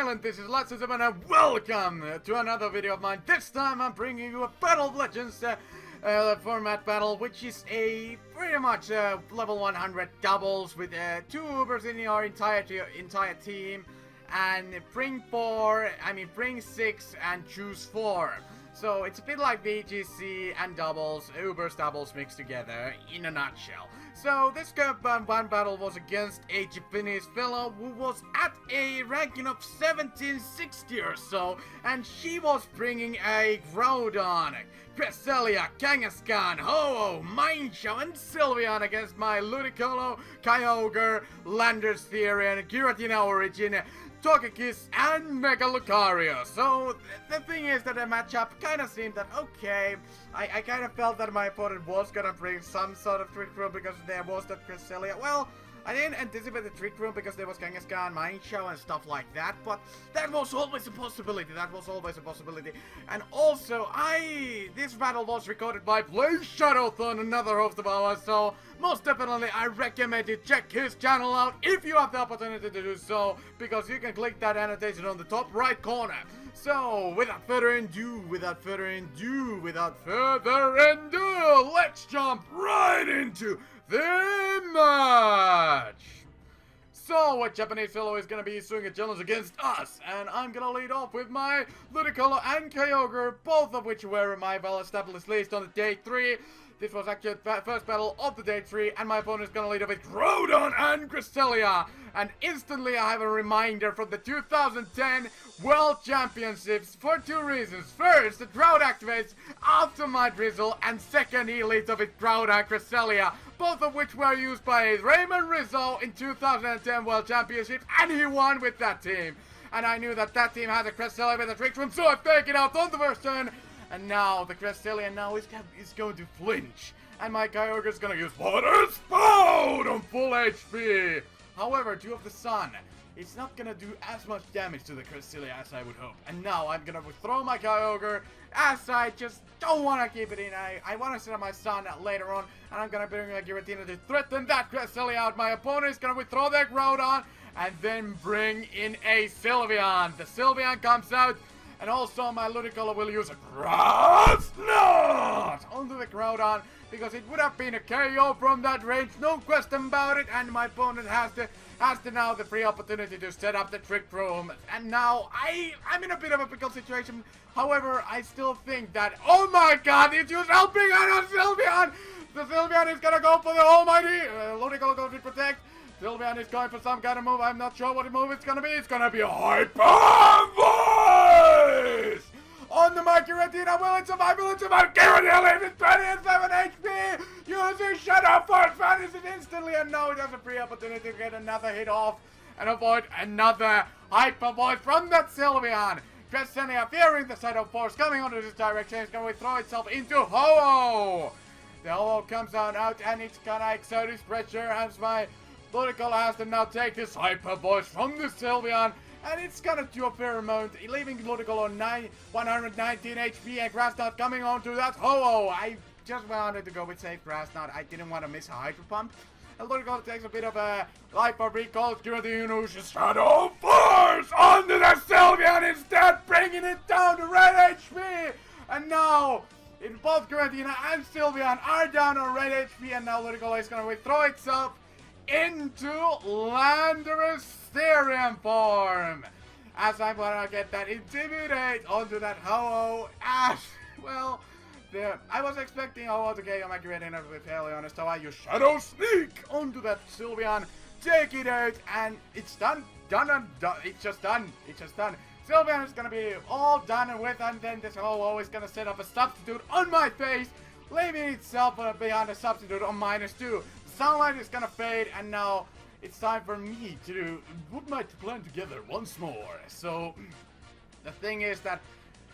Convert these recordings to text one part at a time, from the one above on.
Island, this is Latsu7 and welcome to another video of mine. This time I'm bringing you a Battle of Legends format battle, which is a pretty much level 100 doubles with 2 Ubers in your entire team, and bring 6 and choose 4. So it's a bit like VGC and doubles, Uber's doubles mixed together in a nutshell. So this one battle was against a Japanese fellow who was at a ranking of 1760 or so, and she was bringing a Groudon, Cresselia, Kangaskhan, Ho-Oh, Mineshaw, and Sylveon against my Ludicolo, Kyogre, Landers Therian, Giratina Origin, Togekiss, and Mega Lucario. So the thing is that the matchup kind of seemed that okay. I kind of felt that my opponent was gonna bring some sort of trick room because there was that Cresselia. Well, I didn't anticipate the trick room because there was Kangaskhan, Mineshaw, and stuff like that, but that was always a possibility. And also, this battle was recorded by Blaze Shadowthon, another host of ours, so most definitely I recommend you check his channel out if you have the opportunity to do so, because you can click that annotation on the top right corner. So, without further ado, let's jump right into the match! So, a Japanese fellow is gonna be doing a challenge against us, and I'm gonna lead off with my Ludicolo and Kyogre, both of which were my well-established list on the day 3. This was actually the first battle of the day 3, and my opponent is gonna lead off with Groudon and Cresselia. And instantly I have a reminder from the 2010 World Championships for 2 reasons. First, the drought activates after my drizzle, and second, he leads off with Groudon and Cresselia, both of which were used by Raymond Rizzo in 2010 World Championships, and he won with that team. And I knew that that team had a Cresselia with a trick room, so I fake it out on the first turn. And now the Cresselia is going to flinch, and my Kyogre is going to use Water Spout on full HP. However, due of the sun, it's not going to do as much damage to the Cresselia as I would hope. And now I'm going to withdraw my Kyogre, as I just don't want to keep it in. I want to set up my sun later on, and I'm going to bring my Giratina to threaten that Cresselia out. My opponent is going to withdraw their Groudon, and then bring in a Sylveon. The Sylveon comes out. And also my Ludicolo will use a Grass Knot onto the Groudon, because it would have been a KO from that range, no question about it, and my opponent has now the free opportunity to set up the trick room. And now I'm in a bit of a pickle situation. However, I still think that, oh my god, it's used helping out on Sylveon! The Sylveon is gonna go for the almighty Ludicolo goes to protect. Sylveon is going for some kind of move. I'm not sure what move it's gonna be. It's gonna be a Hyper Voice! On the mic, Giratina, will it survive? Giratina lives 27 HP! Using Shadow Force vanishes instantly, and now it has a free opportunity to get another hit off and avoid another Hyper Voice from that Sylveon. Cresselia, fearing the Shadow Force coming onto this direction, is going to throw itself into Ho-Oh! The Ho-Oh comes out and it's gonna exert its pressure as my Ludicolo has to now take this Hyper Voice from the Sylveon, and it's gonna do a fair amount, leaving Ludicolo 119 HP, and Grass Knot coming onto that Ho-Oh. I just wanted to go with safe Grass Knot. I didn't want to miss a Hyper Pump. And Ludicolo takes a bit of a life of recall. Giratina Shadow Force onto the Sylveon instead, bringing it down to red HP. And now, both Giratina and Sylveon are down on red HP, and now Ludicolo is gonna withdraw itself into Landers Therian form, as I'm gonna get that Intimidate onto that Ho-Oh. Well, I was expecting Ho-Oh to KO my Giratina, to be fairly honest, so I use Shadow Sneak onto that Sylveon, take it out, and it's done, it's just done. Sylveon is gonna be all done with, and then this Ho-Oh is gonna set up a substitute on my face, leaving itself behind a substitute on -2. Sunlight is gonna fade, and now it's time for me to put my plan together once more. So, the thing is that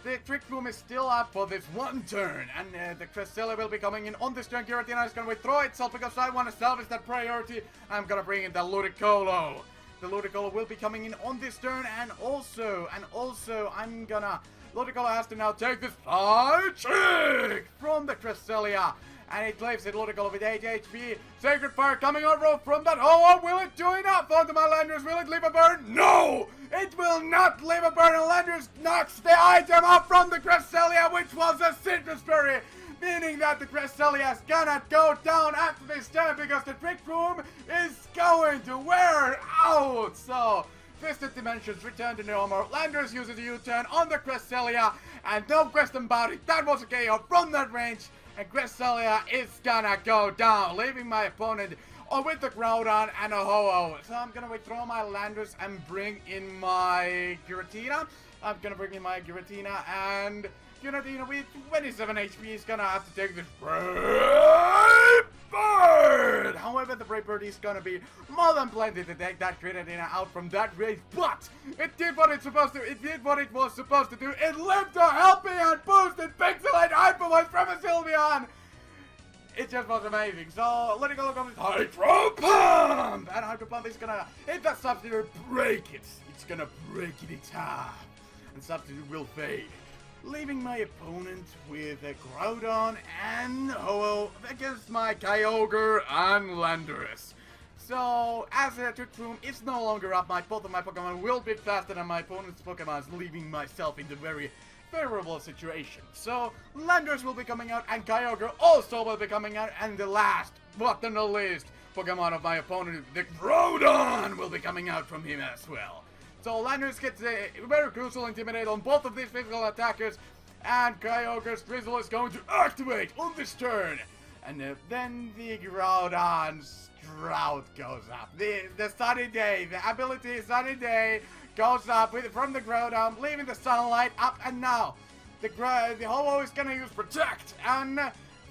the trick room is still up for this one turn, and the Cresselia will be coming in on this turn. Giratina is gonna withdraw itself because I want to salvage that priority. I'm gonna bring in the Ludicolo. The Ludicolo will be coming in on this turn, and also, Ludicolo has to now take this Psychic from the Cresselia. and it leaves it Ludicolo with 8 HP. Sacred Fire coming over from that Ho-Oh. Will it do enough onto my Landorus? Will it leave a burn? No! It will not leave a burn, and Landorus knocks the item off from the Cresselia, which was a Citrus Berry, meaning that the Cresselia is gonna go down after this turn because the Trick Room is going to wear out. So, Twisted Dimensions return to normal. Landorus uses a U-turn on the Cresselia, and no question about it, that was a KO from that range, and Cresselia is gonna go down, leaving my opponent with the Groudon and a Ho-Oh. So I'm gonna withdraw my Landorus and bring in my Giratina. I'm gonna bring in my Giratina, and Giratina with 27 HP is gonna have to take this Brave Bird. However, the Brave Bird is gonna be more than plenty to take that Giratina out from that range, but it did what it's supposed to. It did what it was supposed to do. It lived to help me and boosted Pixelate Hyper Voice from a Sylveon. It just was amazing. So, let it go comes Hydro Pump! And Hydro Pump is gonna hit that Substitute, break it. It's gonna break it in half. And Substitute will fade, leaving my opponent with a Groudon and Ho-Oh against my Kyogre and Landorus. So, as a Trick Room is no longer up, both of my Pokemon will be faster than my opponent's Pokemon, leaving myself in the very favorable situation. So, Landorus will be coming out, and Kyogre also will be coming out, and the last, but not the least, Pokemon of my opponent, the Groudon, will be coming out from him as well. So, Landorus gets a very crucial Intimidate on both of these physical attackers, and Kyogre's Drizzle is going to activate on this turn. And then the Groudon's Drought goes up. The Sunny Day, the ability Sunny Day goes up from the Groudon, leaving the sunlight up, and now the Ho-Oh is gonna use Protect, and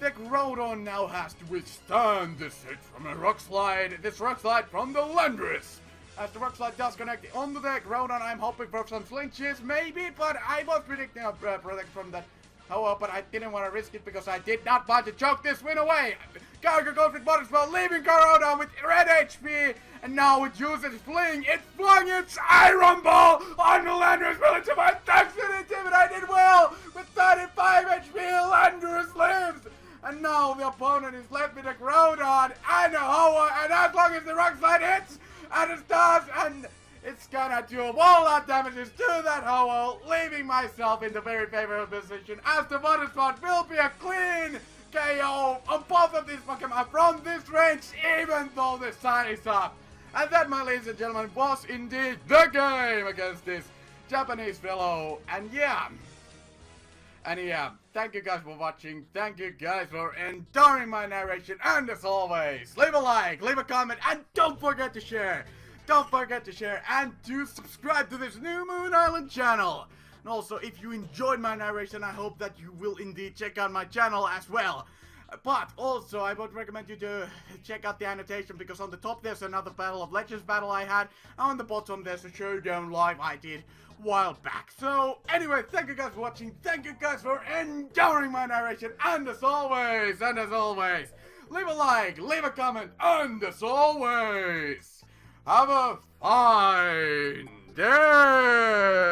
the Groudon now has to withstand this hit from a Rock Slide. This Rock Slide from the Landorus. As the Rock Slide does connect onto the Groudon, I'm hoping for some flinches, maybe, but I was predicting a Protect from that Ho-Oh, but I didn't want to risk it because I did not want to choke this win away. Kyogre goes with Butterspell, Spell, leaving Groudon with red HP, and now it uses Fling. It flung its Iron Ball on the Landorus, really to my attacks and intimidated well with 35 HP. Landorus lives, and now the opponent is left with a Groudon and a Ho-Oh, and as long as the Rock Slide hits, and it does, and it's gonna do a whole lot of damages to that Ho-Oh, leaving myself in the very favorable position as the Butter Spot will be a clean KO on both of these Pokemon from this range, even though the sun is up. And that, my ladies and gentlemen, was indeed the game against this Japanese fellow. And yeah, thank you guys for watching. Thank you guys for enduring my narration. And as always, leave a like, leave a comment, and don't forget to share. Don't forget to share and to subscribe to this Newmoon Island channel. And also, if you enjoyed my narration, I hope that you will indeed check out my channel as well. But also, I would recommend you to check out the annotation, because on the top there's another Battle of Legends battle I had. And on the bottom there's a showdown live I did a while back. So, anyway, thank you guys for watching. Thank you guys for enduring my narration. And as always, leave a like, leave a comment, and as always, have a fine day!